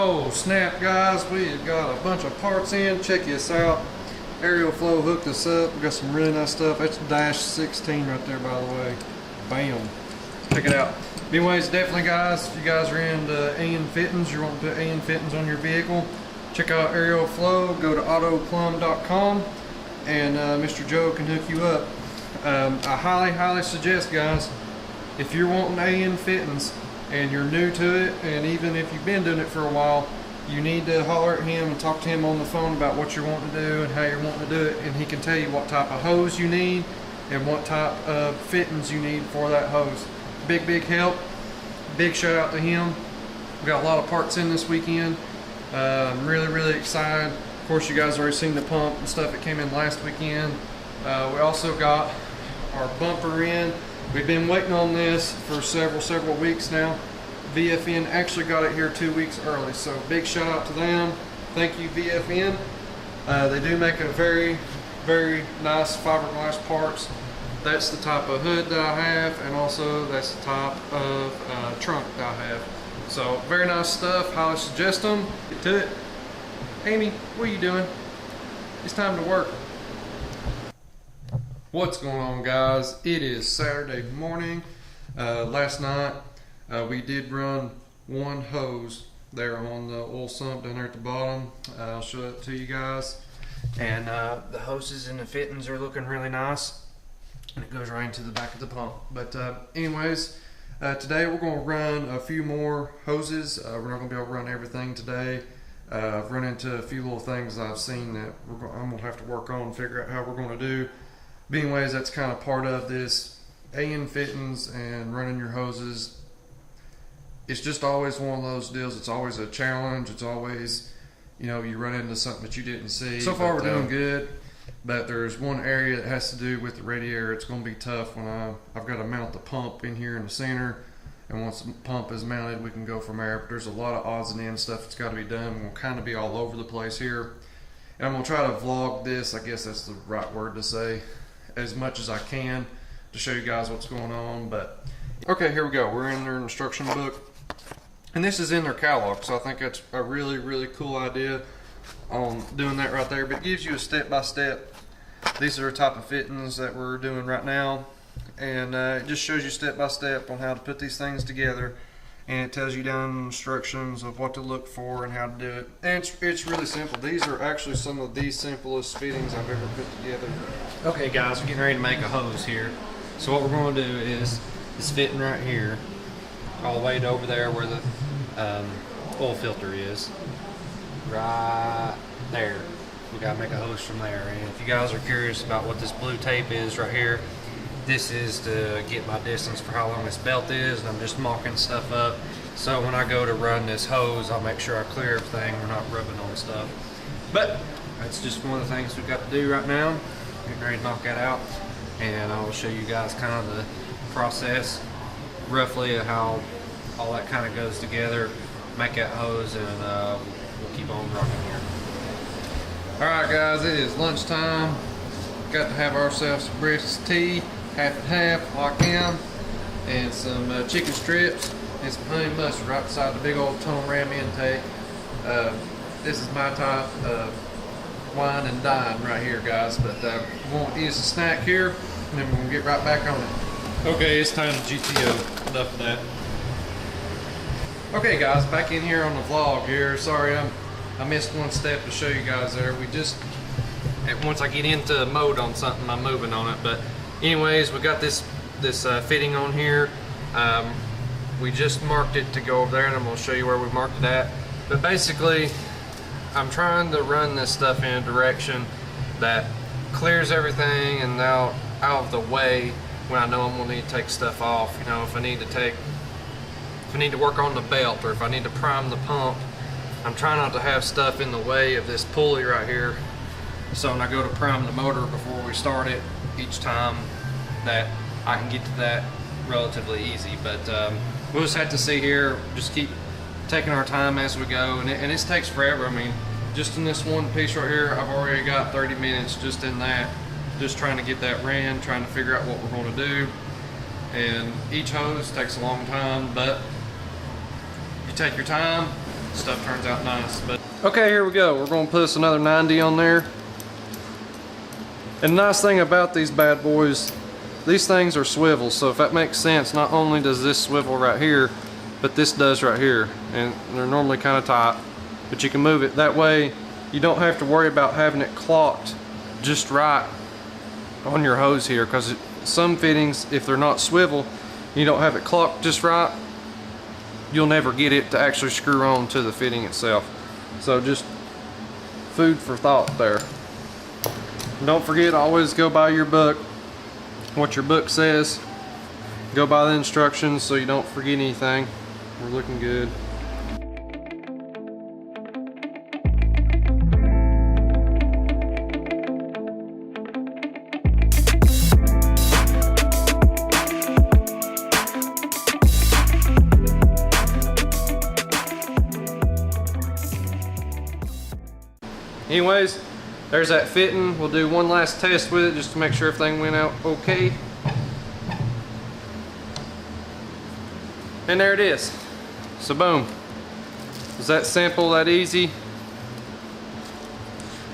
Oh snap, guys, we've got a bunch of parts in. Check this out. Aerial Flow hooked us up. We got some really nice stuff. That's dash 16 right there, by the way. Bam. Check it out. Anyways, definitely guys, if you guys are into AN fittings, you want to put AN fittings on your vehicle, check out Aerial Flow. Go to autoplumb.com and Mr. Joe can hook you up. I highly suggest, guys, if you're wanting AN fittings and you're new to it, and even if you've been doing it for a while, you need to holler at him and talk to him on the phone about what you're wanting to do and how you're wanting to do it, and he can tell you what type of hose you need and what type of fittings you need for that hose. Big help. Big shout out to him. We got a lot of parts in this weekend. I'm really excited. Of course, you guys already seen the pump and stuff that came in last weekend. We also got our bumper in. We've been waiting on this for several weeks now. VFN actually got it here 2 weeks early, so big shout out to them. Thank you, VFN. They do make a very nice fiberglass parts. That's the type of hood that I have, and also that's the type of trunk that I have. So very nice stuff. Highly suggest them. Get to it. Amy, what are you doing? It's time to work. What's going on, guys? It is Saturday morning. Last night we did run one hose there on the oil sump down there at the bottom. I'll show it to you guys. And the hoses and the fittings are looking really nice. And it goes right into the back of the pump. But anyways, today we're going to run a few more hoses. We're not going to be able to run everything today. I've run into a few little things I've seen that I'm going to have to work on and figure out how we're going to do. But anyways, that's kind of part of this AN fittings and running your hoses. It's just always one of those deals. It's always a challenge. It's always, you know, you run into something that you didn't see. So far we're doing good. But there's one area that has to do with the radiator. It's going to be tough when I've got to mount the pump in here in the center, and once the pump is mounted we can go from there. But there's a lot of odds and ends stuff that's got to be done. We'll kind of be all over the place here, and I'm going to try to vlog this, I guess that's the right word to say, as much as I can to show you guys what's going on. But okay, here we go. We're in their instruction book, and this is in their catalog, so I think that's a really cool idea on doing that right there. But it gives you a step-by-step. These are the type of fittings that we're doing right now, and it just shows you step-by-step on how to put these things together, and it tells you down instructions of what to look for and how to do it. And it's really simple. These are actually some of the simplest fittings I've ever put together. Okay guys, we're getting ready to make a hose here. So what we're going to do is this fitting right here all the way to over there where the oil filter is. Right there. We gotta make a hose from there. And if you guys are curious about what this blue tape is right here, this is to get my distance for how long this belt is, and I'm just mocking stuff up. So when I go to run this hose, I'll make sure I clear everything. We're not rubbing on stuff. But that's just one of the things we've got to do right now. Getting ready to knock that out, and I'll show you guys kind of the process roughly of how all that kind of goes together. Make that hose, and we'll keep on rocking here. Alright guys, it is lunchtime. Got to have ourselves some breakfast tea, half and half, lock in, and some chicken strips and some honey mustard right beside the big old Tone Ram intake. This is my type of wine and dine right here, guys. But we're going to eat a snack here, and then we're going to get right back on it. Okay, it's time to GTO. Enough of that. Okay guys, back in here on the vlog here. Sorry, I missed one step to show you guys there. Once I get into mode on something, I'm moving on it. But anyways, we got this fitting on here. We just marked it to go over there, and I'm going to show you where we marked it at. But basically, I'm trying to run this stuff in a direction that clears everything and out of the way when I know I'm going to need to take stuff off. You know, if I need to work on the belt, or if I need to prime the pump, I'm trying not to have stuff in the way of this pulley right here. So when I go to prime the motor before we start it each time, that I can get to that relatively easy. But we'll just have to see here, just keep taking our time as we go, and it takes forever. I mean, just in this one piece right here, I've already got 30 minutes just in that, just trying to get that ran, trying to figure out what we're going to do. And each hose takes a long time, but you take your time, stuff turns out nice. But okay, here we go. We're going to put us another 90 on there. And the nice thing about these bad boys, these things are swivels, so if that makes sense, not only does this swivel right here, but this does right here, and they're normally kind of tight, but you can move it that way. You don't have to worry about having it clocked just right on your hose here, because some fittings, if they're not swivel, you don't have it clocked just right, you'll never get it to actually screw on to the fitting itself. So just food for thought there. Don't forget, always go by your book, what your book says. Go by the instructions so you don't forget anything. We're looking good. Anyways, there's that fitting. We'll do one last test with it just to make sure everything went out okay. And there it is. So boom. It's that simple, that easy.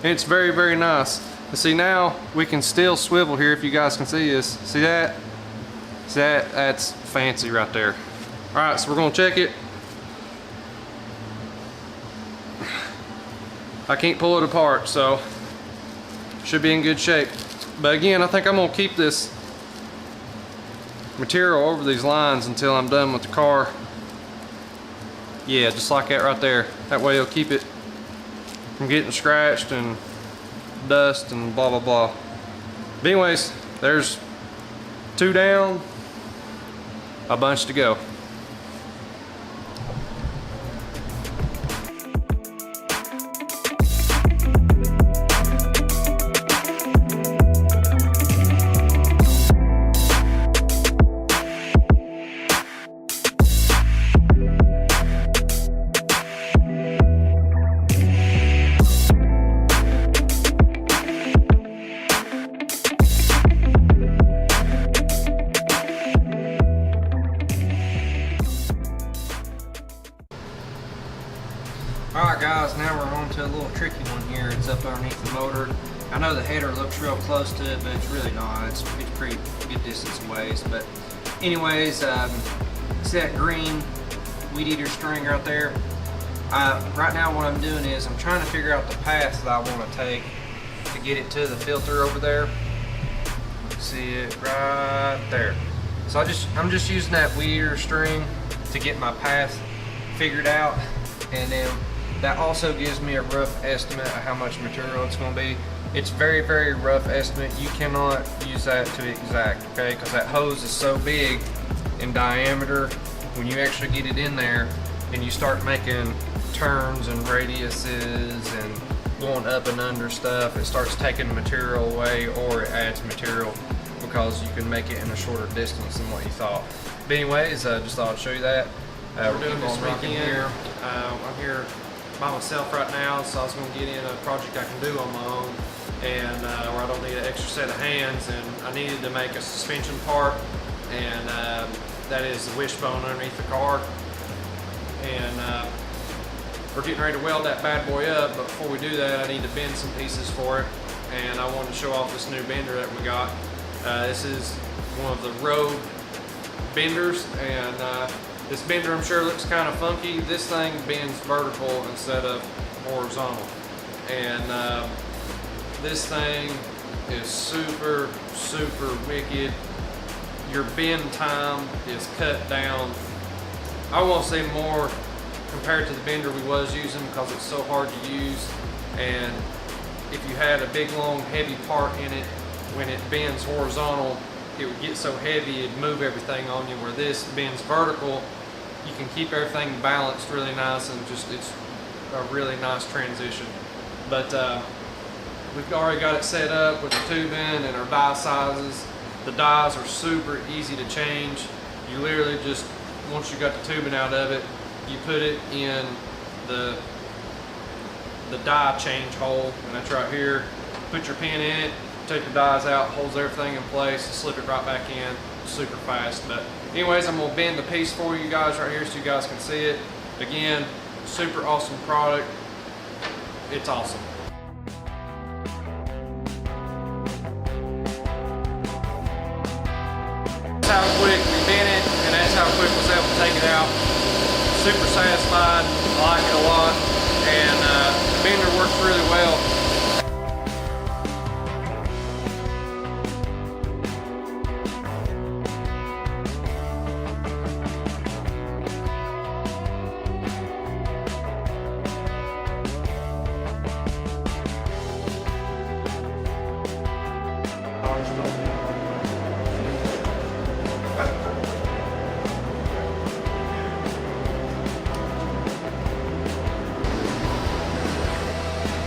And it's very, very nice. And see, now we can still swivel here if you guys can see this. See that? See that? That's fancy right there. Alright, so we're gonna check it. I can't pull it apart, so should be in good shape. But again, I think I'm gonna keep this material over these lines until I'm done with the car. Yeah, just like that right there. That way it'll keep it from getting scratched and dust and blah blah blah. But anyways, there's 2 down, a bunch to go. alright guys, now we're on to a little tricky one here. It's up underneath the motor. I know the header looks real close to it, but it's really not. It's pretty good distance away. But anyways, see that green weed eater string right there? Right now what I'm doing is I'm trying to figure out the path that I want to take to get it to the filter over there. See it right there. So I'm just using that weed eater string to get my path figured out, and then that also gives me a rough estimate of how much material it's going to be. It's very, very rough estimate. You cannot use that to exact, okay? Because that hose is so big in diameter. When you actually get it in there and you start making turns and radiuses and going up and under stuff, it starts taking material away, or it adds material because you can make it in a shorter distance than what you thought. But anyways, just thought I'd show you that. We're doing this weekend here. I'm here by myself right now, so I was going to get in a project I can do on my own, and where I don't need an extra set of hands, and I needed to make a suspension part, and that is the wishbone underneath the car. And we're getting ready to weld that bad boy up, but before we do that I need to bend some pieces for it, and I wanted to show off this new bender that we got. This is one of the road benders, and this bender I'm sure looks kind of funky. This thing bends vertical instead of horizontal, and this thing is super wicked. Your bend time is cut down, I won't say more compared to the bender we was using, because it's so hard to use, and if you had a big long heavy part in it, when it bends horizontal it would get so heavy it'd move everything on you, where this bends vertical, you can keep everything balanced really nice, and just it's a really nice transition. But we've already got it set up with the tubing and our die sizes. The dies are super easy to change. You literally just, once you got the tubing out of it, you put it in the die change hole, and that's right here. Put your pin in it, take the dies out, holds everything in place, slip it right back in, super fast. But anyways, I'm gonna bend the piece for you guys right here so you guys can see it. Again, super awesome product. It's awesome. That's how quick we bent it, and that's how quick we was able to take it out. Super satisfied, I like it a lot, and the bender works really well.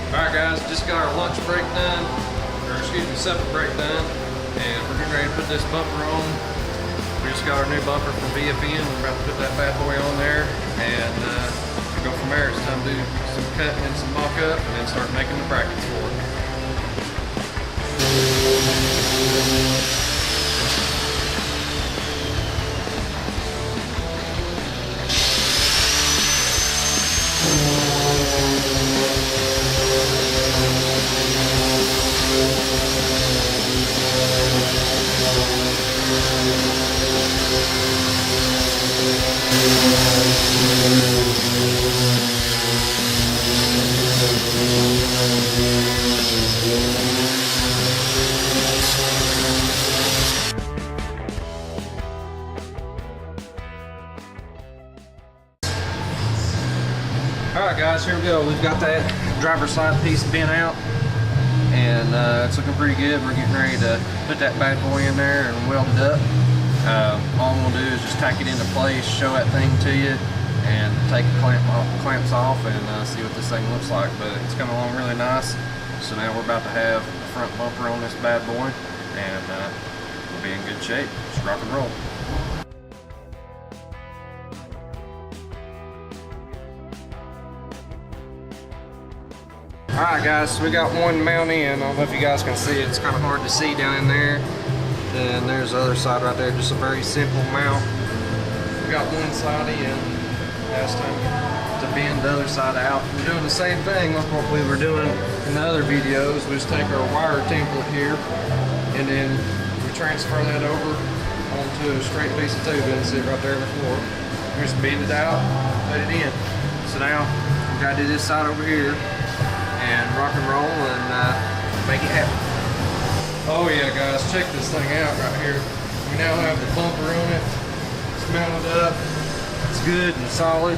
Alright guys, just got our lunch break done, or excuse me, supper break done, and we're getting ready to put this bumper on. We just got our new bumper from VFN. We're about to put that bad boy on there, and go from there. It's time to do some cutting and some mock up, and then start making the brackets for it. Alright guys, here we go. We've got that driver's side piece bent out, and it's looking pretty good. We're getting ready to put that bad boy in there and weld it up. All I'm going to do is just tack it into place, show that thing to you, and take the clamps off and see what this thing looks like. But it's coming along really nice. So now we're about to have the front bumper on this bad boy, and we'll be in good shape. Just rock and roll. Alright guys, so we got one mount in. I don't know if you guys can see it. It's kind of hard to see down in there. Then there's the other side right there. Just a very simple mount. We got one side in. Now it's time to bend the other side out. We're doing the same thing like what we were doing in the other videos. We just take our wire template here, and then we transfer that over onto a straight piece of tubing and sit right there on the floor. We just bend it out, put it in. So now we gotta do this side over here and rock and roll and make it happen. Oh yeah guys, check this thing out right here. We now have the bumper on it. It's mounted up. It's good and solid.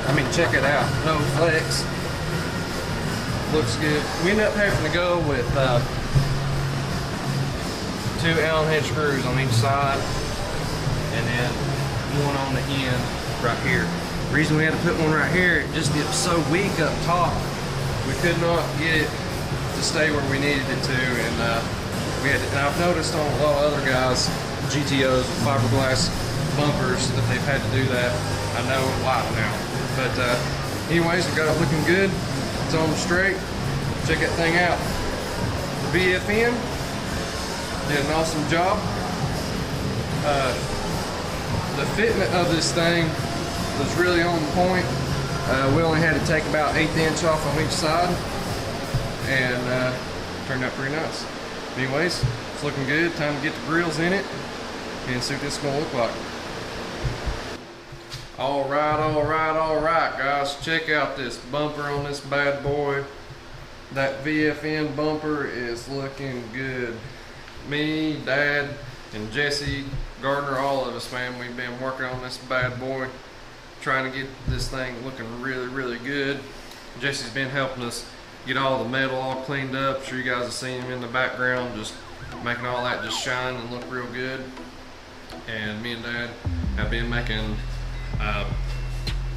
I mean, check it out. No flex. Looks good. We ended up having to go with 2 Allen head screws on each side, and then one on the end right here. The reason we had to put one right here, it just gets so weak up top. We could not get it to stay where we needed it to, and and I've noticed on a lot of other guys, GTOs with fiberglass bumpers, that they've had to do that. I know why now. But anyways, we got it looking good. It's on straight. Check that thing out. The VFN did an awesome job. The fitment of this thing was really on point. We only had to take about 1/8 inch off on each side, and turned out pretty nice. Anyways, it's looking good. Time to get the grills in it and see what this is going to look like. All right, guys. Check out this bumper on this bad boy. That VFN bumper is looking good. Me, Dad, and Jesse, Gardner, all of us, man, we've been working on this bad boy, trying to get this thing looking really good. Jesse's been helping us get all the metal all cleaned up. I'm sure you guys have seen him in the background, just making all that just shine and look real good. And me and Dad have been making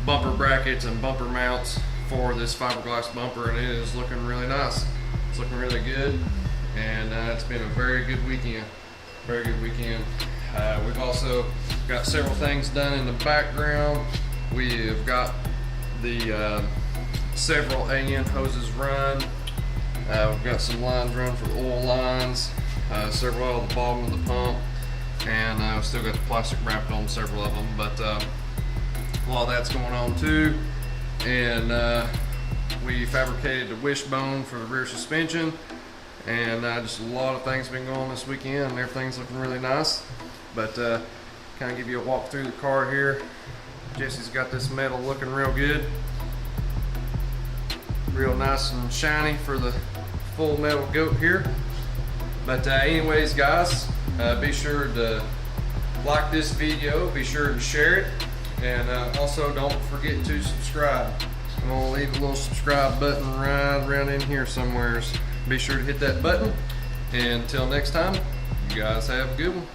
bumper brackets and bumper mounts for this fiberglass bumper, and it is looking really nice. It's looking really good, and it's been a very good weekend. We've also got several things done in the background. We've got the several AN hoses run. We've got some lines run for the oil lines, several at the bottom of the pump, and we've still got the plastic wrapped on several of them. But while that's going on too, and we fabricated the wishbone for the rear suspension, and just a lot of things been going on this weekend, and everything's looking really nice. But kind of give you a walk through the car here. Jesse's got this metal looking real good, real nice and shiny for the full metal goat here. But anyways, guys, be sure to like this video, be sure to share it, and also don't forget to subscribe. I'm gonna leave a little subscribe button right around in here somewhere. Be sure to hit that button, and until next time, you guys have a good one.